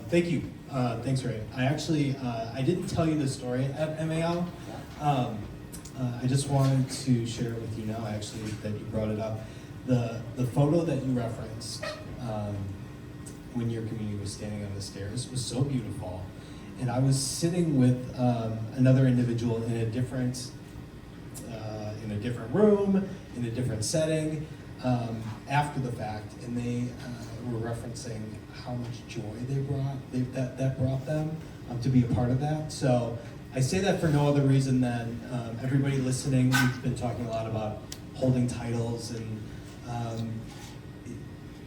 Thank you. Thanks, Ray. I didn't tell you the story at MAL. I just wanted to share it with you now, actually, that you brought it up. The photo that you referenced when your community was standing on the stairs was so beautiful. And I was sitting with another individual in a different room, in a different setting, after the fact, and they were referencing how much joy that brought them to be a part of that. So I say that for no other reason than everybody listening. We've been talking a lot about holding titles, and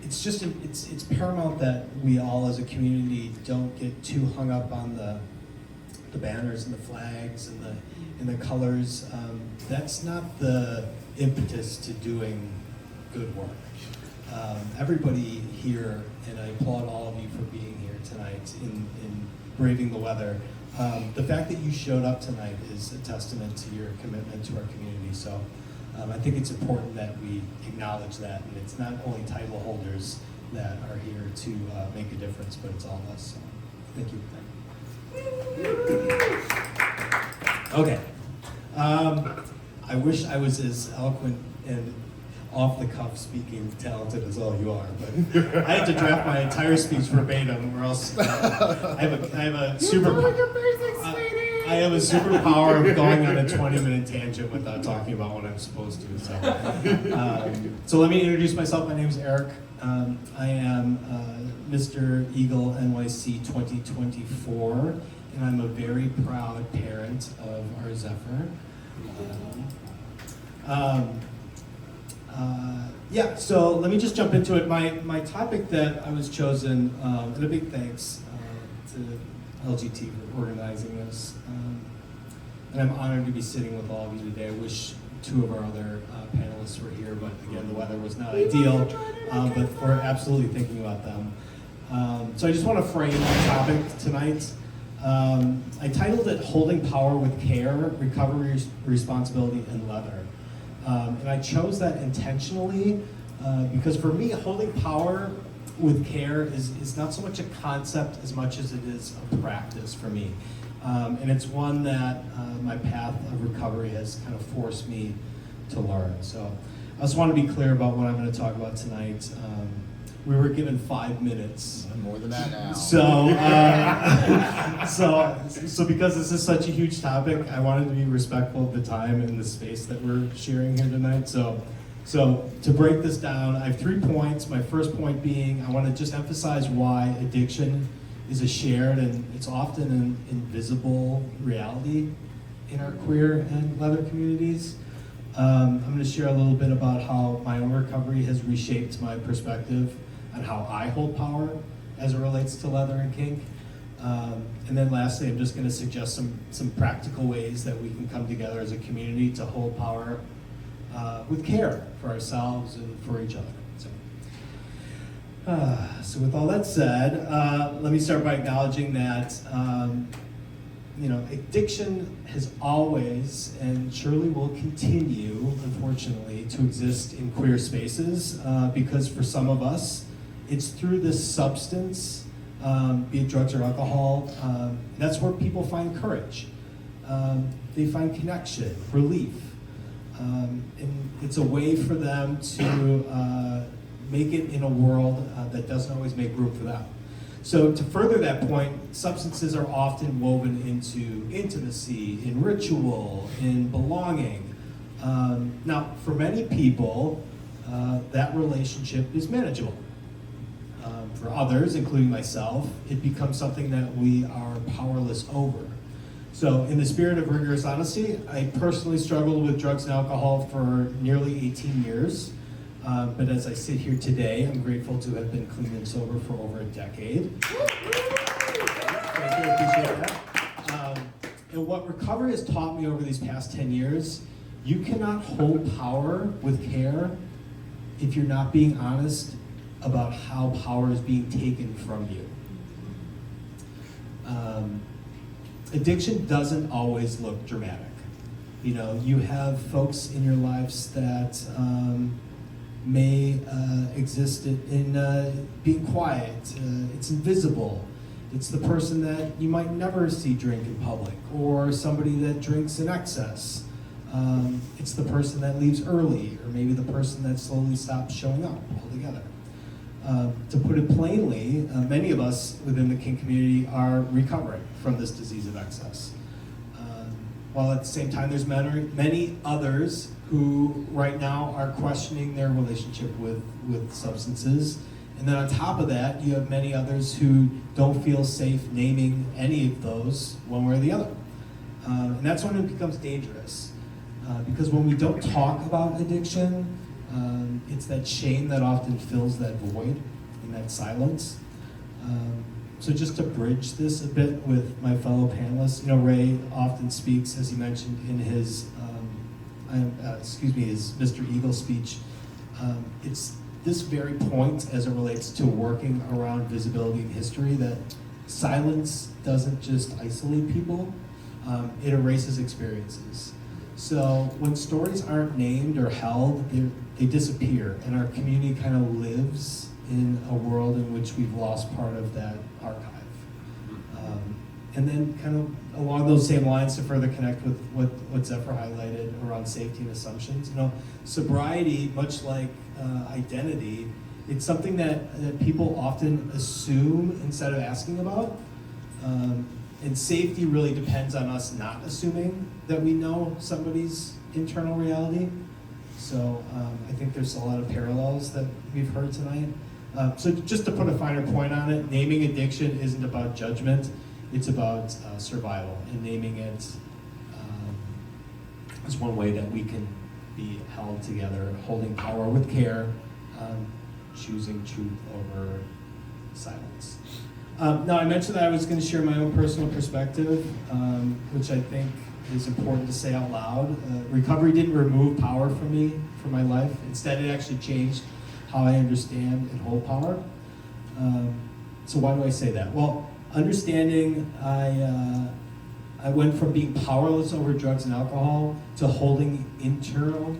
it's paramount that we all as a community don't get too hung up on the banners and the flags and the colors. That's not the impetus to doing good work. Everybody here, and I applaud all of you for being here tonight in braving the weather. The fact that you showed up tonight is a testament to your commitment to our community. So I think it's important that we acknowledge that, and it's not only title holders that are here to make a difference, but it's all of us. So thank you. Okay. I wish I was as eloquent and off-the-cuff speaking talented as all you are, but I had to draft my entire speech verbatim, or else I have a superpower of going on a 20-minute tangent without talking about what I'm supposed to. So let me introduce myself. My name is Eric. I am Mr. Eagle NYC 2024, and I'm a very proud parent of our Zephyr. So let me just jump into it. My topic that I was chosen, and a big thanks to LGT for organizing this. And I'm honored to be sitting with all of you today. I wish two of our other panelists were here, but again, the weather was not ideal, but we're absolutely thinking about them. So I just want to frame the topic tonight. I titled it Holding Power with Care, Recovery, Responsibility, and Leather. And I chose that intentionally because for me, holding power with care is not so much a concept as much as it is a practice for me. And it's one that my path of recovery has kind of forced me to learn. So I just want to be clear about what I'm going to talk about tonight. We were given 5 minutes. More than that now. So because this is such a huge topic, I wanted to be respectful of the time and the space that we're sharing here tonight. So to break this down, I have 3 points. My first point being, I want to just emphasize why addiction is a shared and it's often an invisible reality in our queer and leather communities. I'm going to share a little bit about how my own recovery has reshaped my perspective on how I hold power as it relates to leather and kink. And then lastly, I'm just going to suggest some practical ways that we can come together as a community to hold power with care for ourselves and for each other. So with all that said, let me start by acknowledging that addiction has always and surely will continue, unfortunately, to exist in queer spaces because for some of us, it's through this substance, be it drugs or alcohol, that's where people find courage. They find connection, relief, and it's a way for them to make it in a world that doesn't always make room for them. So to further that point, substances are often woven into intimacy, in ritual, in belonging. Now, for many people, that relationship is manageable. For others, including myself, it becomes something that we are powerless over. So in the spirit of rigorous honesty, I personally struggled with drugs and alcohol for nearly 18 years. But as I sit here today, I'm grateful to have been clean and sober for over a decade. Thank you, I appreciate that. And what recovery has taught me over these past 10 years, you cannot hold power with care if you're not being honest about how power is being taken from you. Addiction doesn't always look dramatic. You have folks in your lives that may exist in being quiet. It's invisible. It's the person that you might never see drink in public, or somebody that drinks in excess. It's the person that leaves early, or maybe the person that slowly stops showing up altogether. To put it plainly, many of us within the kink community are recovering from this disease of excess. While at the same time, there's many others who right now are questioning their relationship with substances. And then on top of that, you have many others who don't feel safe naming any of those one way or the other. And that's when it becomes dangerous. Because when we don't talk about addiction, it's that shame that often fills that void and that silence. So just to bridge this a bit with my fellow panelists, Ray often speaks, as he mentioned in his, his Mr. Eagle speech. It's this very point as it relates to working around visibility and history, that silence doesn't just isolate people, it erases experiences. So when stories aren't named or held, they disappear, and our community kind of lives in a world in which we've lost part of that archive. And then kind of along those same lines, to further connect with what Zephyr highlighted around safety and assumptions, sobriety, much like identity, it's something that people often assume instead of asking about. And safety really depends on us not assuming that we know somebody's internal reality. So I think there's a lot of parallels that we've heard tonight. So just to put a finer point on it, naming addiction isn't about judgment, it's about survival. And naming it is one way that we can be held together, holding power with care, choosing truth over silence. Now, I mentioned that I was going to share my own personal perspective, which I think is important to say out loud. Recovery didn't remove power from me, from my life. Instead, it actually changed how I understand and hold power. So why do I say that? Well, understanding I went from being powerless over drugs and alcohol to holding internal,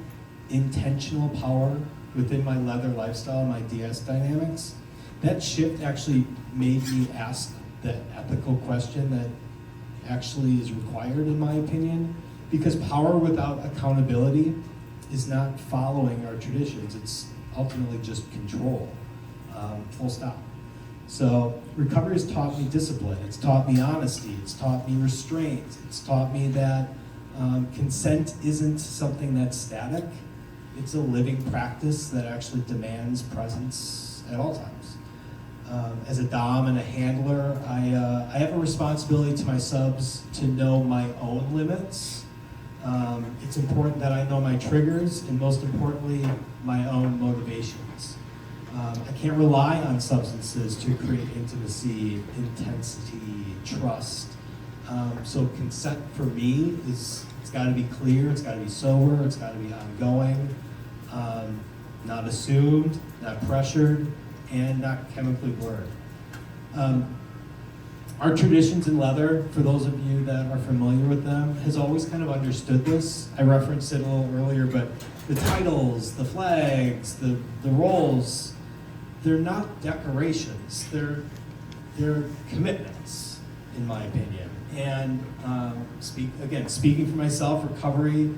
intentional power within my leather lifestyle, my DS dynamics. That shift actually made me ask the ethical question that actually is required, in my opinion, because power without accountability is not following our traditions. It's ultimately just control, full stop. So recovery has taught me discipline, it's taught me honesty, it's taught me restraint, it's taught me that consent isn't something that's static, it's a living practice that actually demands presence at all times. As a dom and a handler, I have a responsibility to my subs to know my own limits. It's important that I know my triggers, and most importantly, my own motivations. I can't rely on substances to create intimacy, intensity, trust. So consent for me it's got to be clear, it's got to be sober, it's got to be ongoing, not assumed, not pressured, and not chemically blurred. Our traditions in leather, for those of you that are familiar with them, has always kind of understood this. I referenced it a little earlier, but the titles, the flags, the roles, they're not decorations, they're commitments, in my opinion. And speaking for myself, recovery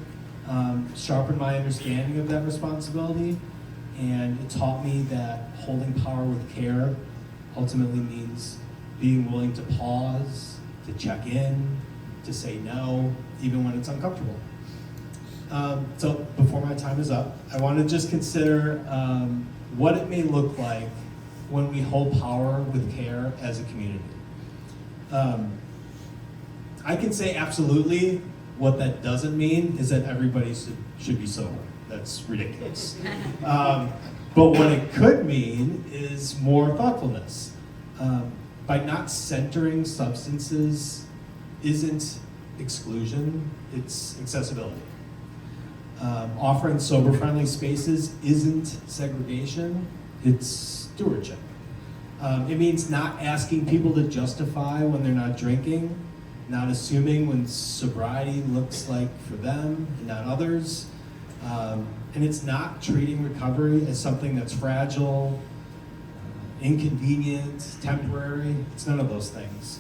sharpened my understanding of that responsibility, and it taught me that holding power with care ultimately means being willing to pause, to check in, to say no, even when it's uncomfortable. So before my time is up, I want to just consider what it may look like when we hold power with care as a community. I can say absolutely what that doesn't mean is that everybody should be sober. That's ridiculous. But what it could mean is more thoughtfulness. By not centering substances isn't exclusion, it's accessibility. Offering sober-friendly spaces isn't segregation, it's stewardship. It means not asking people to justify when they're not drinking, not assuming when sobriety looks like for them and not others. And it's not treating recovery as something that's fragile, inconvenient, temporary. It's none of those things.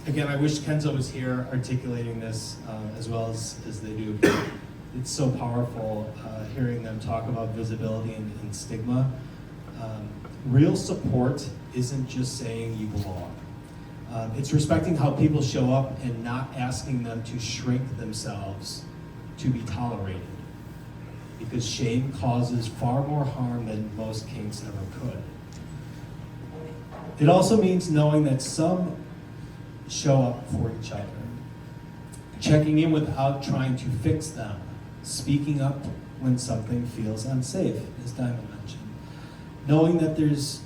Again, I wish Kenzo was here articulating this as well as they do. It's so powerful hearing them talk about visibility and stigma. Real support isn't just saying you belong. It's respecting how people show up and not asking them to shrink themselves to be tolerated. Because shame causes far more harm than most kinks ever could. It also means knowing that some show up for each other, checking in without trying to fix them, speaking up when something feels unsafe, as Diamond mentioned. Knowing that there's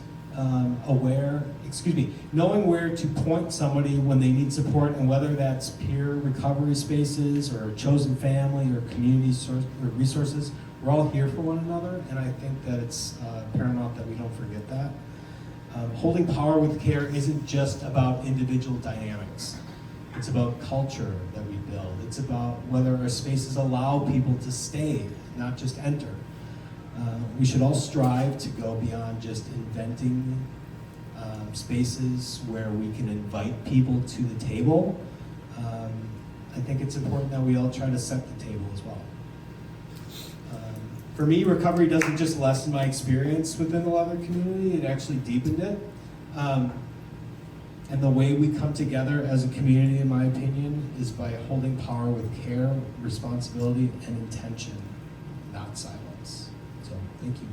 knowing where to point somebody when they need support, and whether that's peer recovery spaces or chosen family or community resources, we're all here for one another, and I think that it's paramount that we don't forget that. Holding power with care isn't just about individual dynamics. It's about culture that we build. It's about whether our spaces allow people to stay, not just enter. We should all strive to go beyond just inventing spaces where we can invite people to the table. I think it's important that we all try to set the table as well. For me, recovery doesn't just lessen my experience within the leather community, it actually deepened it. And the way we come together as a community, in my opinion, is by holding power with care, responsibility, and intention, not silence. So, thank you.